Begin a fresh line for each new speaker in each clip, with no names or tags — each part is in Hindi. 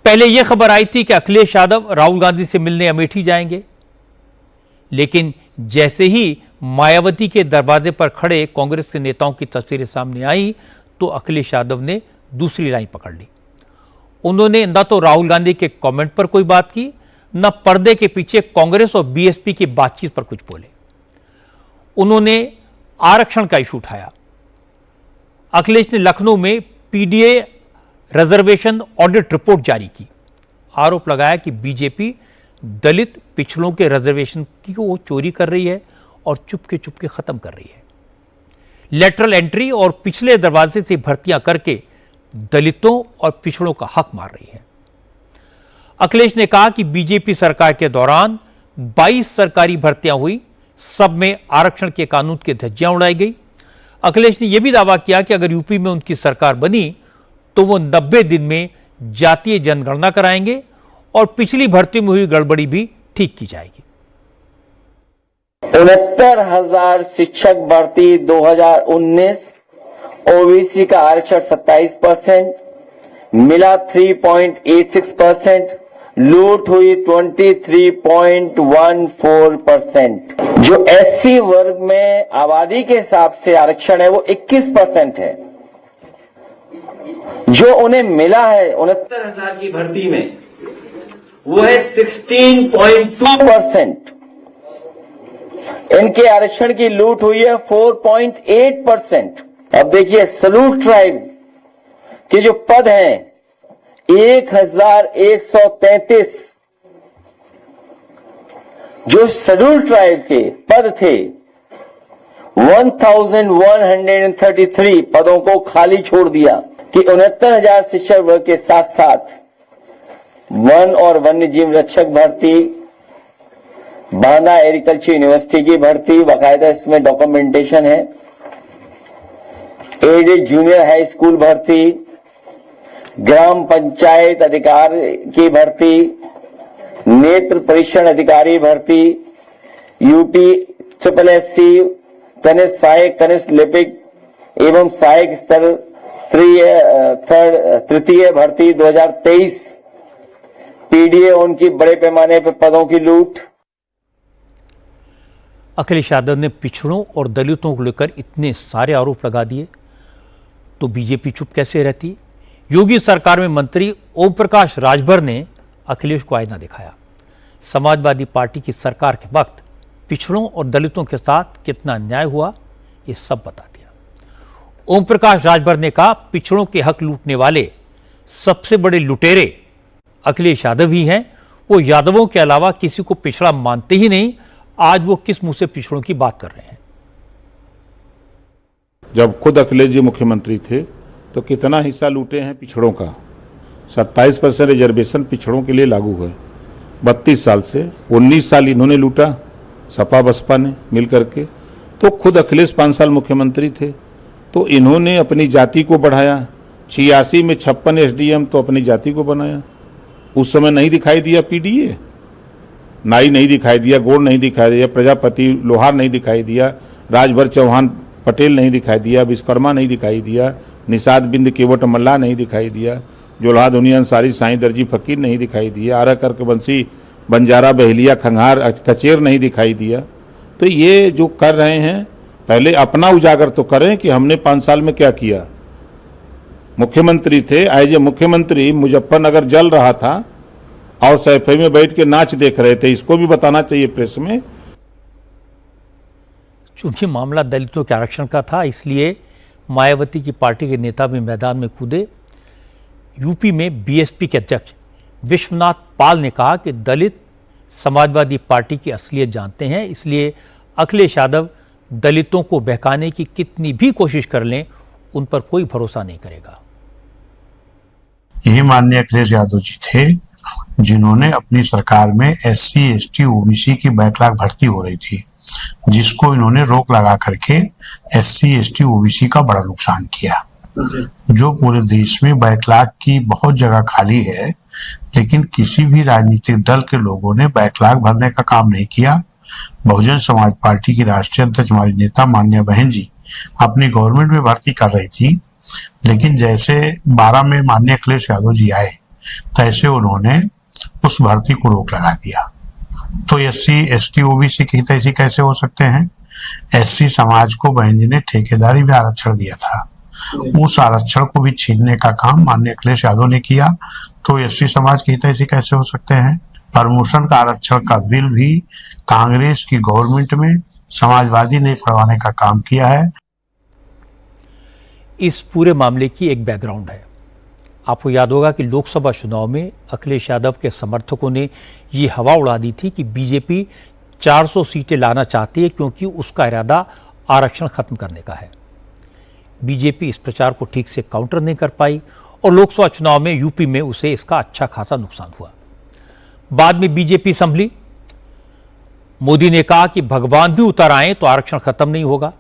पहले यह खबर आई थी कि अखिलेश यादव राहुल गांधी से मिलने अमेठी जाएंगे, लेकिन जैसे ही मायावती के दरवाजे पर खड़े कांग्रेस के नेताओं की तस्वीरें सामने आई तो अखिलेश यादव ने दूसरी लाइन पकड़ ली। उन्होंने न तो राहुल गांधी के कमेंट पर कोई बात की, न पर्दे के पीछे कांग्रेस और बीएसपी की बातचीत पर कुछ बोले। उन्होंने आरक्षण का इशू उठाया। अखिलेश ने लखनऊ में पीडीए रिजर्वेशन ऑडिट रिपोर्ट जारी की। आरोप लगाया कि बीजेपी दलित पिछड़ों के रिजर्वेशन की वो चोरी कर रही है और चुपके चुपके खत्म कर रही है। लेटरल एंट्री और पिछले दरवाजे से भर्तियां करके दलितों और पिछड़ों का हक मार रही है। अखिलेश ने कहा कि बीजेपी सरकार के दौरान 22 सरकारी भर्तियां हुई, सब में आरक्षण के कानून की धज्जियां उड़ाई गई। अखिलेश ने यह भी दावा किया कि अगर यूपी में उनकी सरकार बनी तो वो 90 दिन में जातीय जनगणना कराएंगे और पिछली भर्ती में हुई गड़बड़ी भी ठीक की जाएगी।
69,000 शिक्षक भर्ती 2019, ओबीसी का आरक्षण 27%, मिला 3.86%, लूट हुई 23.14%। जो एससी वर्ग में आबादी के हिसाब से आरक्षण है वो 21% है। जो उन्हें मिला है 69,000 की भर्ती में वो है 16.2%। इनके आरक्षण की लूट हुई है 4.8%। अब देखिए शेड्यूल्ड ट्राइब के जो पद हैं 1133, जो शेड्यूल्ड ट्राइब के पद थे 1133 पदों को खाली छोड़ दिया कि 69,000 शिक्षक वर्ग के साथ साथ वन और वन्य जीव रक्षक भर्ती, बांदा एग्रीकल्चर यूनिवर्सिटी की भर्ती, बाकायदा इसमें डॉक्यूमेंटेशन है, एडेड जूनियर हाई स्कूल भर्ती, ग्राम पंचायत अधिकारी की भर्ती, नेत्र परीक्षण अधिकारी भर्ती, यूटी SSSC कनिष्ठ सहायक, कनिष्ठ लिपिक एवं सहायक स्तर तृतीय भर्ती 2023, पीडीए उनकी बड़े पैमाने पर पदों की लूट।
अखिलेश यादव ने पिछड़ों और दलितों को लेकर इतने सारे आरोप लगा दिए तो बीजेपी चुप कैसे रहती। योगी सरकार में मंत्री ओम प्रकाश राजभर ने अखिलेश को आईना दिखाया। समाजवादी पार्टी की सरकार के वक्त पिछड़ों और दलितों के साथ कितना अन्याय हुआ ये सब बता दिया। ओम प्रकाश राजभर ने कहा पिछड़ों के हक लूटने वाले सबसे बड़े लुटेरे अखिलेश यादव ही हैं। वो यादवों के अलावा किसी को पिछड़ा मानते ही नहीं। आज वो किस मुंह से पिछड़ों की बात कर रहे हैं।
जब खुद अखिलेश जी मुख्यमंत्री थे तो कितना हिस्सा लूटे हैं पिछड़ों का। 27% रिजर्वेशन पिछड़ों के लिए लागू है 32 साल से। 19 साल इन्होंने लूटा सपा बसपा ने मिल करके। तो खुद अखिलेश 5 साल मुख्यमंत्री थे तो इन्होंने अपनी जाति को बढ़ाया। 86 में 56 एसडीएम तो अपनी जाति को बनाया। उस समय नहीं दिखाई दिया पीडीए, नाई नहीं दिखाई दिया, गोड़ नहीं दिखाई दिया, प्रजापति लोहार नहीं दिखाई दिया, राजभर चौहान पटेल नहीं दिखाई दिया, विश्वकर्मा नहीं दिखाई दिया, निषाद बिंद केवट मल्ला नहीं दिखाई दिया, जोल्हा दुनिया अंसारी साईं दर्जी फकीर नहीं दिखाई दिया, आरा करक बंसी बंजारा बहलिया खंघार कचेर नहीं दिखाई दिया। तो ये जो कर रहे हैं पहले अपना उजागर तो करें कि हमने 5 साल में क्या किया। मुख्यमंत्री थे, एज ए मुख्यमंत्री मुजफ्फरनगर जल रहा था और सैफई में बैठ के नाच देख रहे थे, इसको भी बताना चाहिए प्रेस में।
चूंकि मामला दलितों के आरक्षण का था इसलिए मायावती की पार्टी के नेता भी मैदान में कूदे। यूपी में बीएसपी के अध्यक्ष विश्वनाथ पाल ने कहा कि दलित समाजवादी पार्टी की असलियत जानते हैं, इसलिए अखिलेश यादव दलितों को बहकाने की कितनी भी कोशिश कर लें उन पर कोई भरोसा नहीं करेगा।
यही माननीय अखिलेश यादव जी थे जिन्होंने अपनी सरकार में SC ST OBC की बैकलॉग भर्ती हो रही थी, जिसको इन्होंने रोक लगा करके SC ST OBC का बड़ा नुकसान किया। जो पूरे देश में बैकलॉग की बहुत जगह खाली है, लेकिन किसी भी राजनीतिक दल के लोगों ने बैकलॉग भरने का काम नहीं किया। बहुजन समाज पार्टी की राष्ट्रीय अध्यक्ष हमारी नेता मान्या बहन जी अपनी गवर्नमेंट में भर्ती कर रही थी, लेकिन जैसे 12 में माननीय अखिलेश यादव जी आए तैसे उन्होंने उस भर्ती को रोक लगा दिया। तो एससी एसटी ओबीसी की तैसी कैसे हो सकते हैं? एससी समाज को बहन जी ने ठेकेदारी में आरक्षण दिया था, उस आरक्षण को भी छीनने का काम माननीय अखिलेश यादव ने किया। तो एससी समाज की हितैषी कैसे हो सकते हैं? प्रमोशन का आरक्षण का बिल भी कांग्रेस की गवर्नमेंट में समाजवादी ने फड़वाने का काम किया है।
इस पूरे मामले की एक बैकग्राउंड है। आपको याद होगा कि लोकसभा चुनाव में अखिलेश यादव के समर्थकों ने ये हवा उड़ा दी थी कि बीजेपी 400 सीटें लाना चाहती है क्योंकि उसका इरादा आरक्षण खत्म करने का है। बीजेपी इस प्रचार को ठीक से काउंटर नहीं कर पाई और लोकसभा चुनाव में यूपी में उसे इसका अच्छा खासा नुकसान हुआ। बाद में बीजेपी संभली। मोदी ने कहा कि भगवान भी उतर आए तो आरक्षण खत्म नहीं होगा।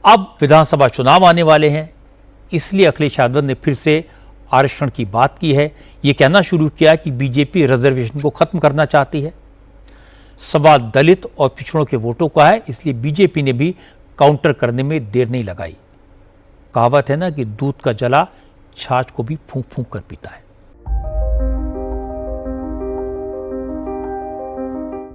अब विधानसभा चुनाव आने वाले हैं, इसलिए अखिलेश यादव ने फिर से आरक्षण की बात की है। यह कहना शुरू किया कि बीजेपी रिजर्वेशन को खत्म करना चाहती है। सवाल दलित और पिछड़ों के वोटों का है, इसलिए बीजेपी ने भी काउंटर करने में देर नहीं लगाई। कहावत है ना कि दूध का जला छाछ को भी फूंक फूंक कर पीता है।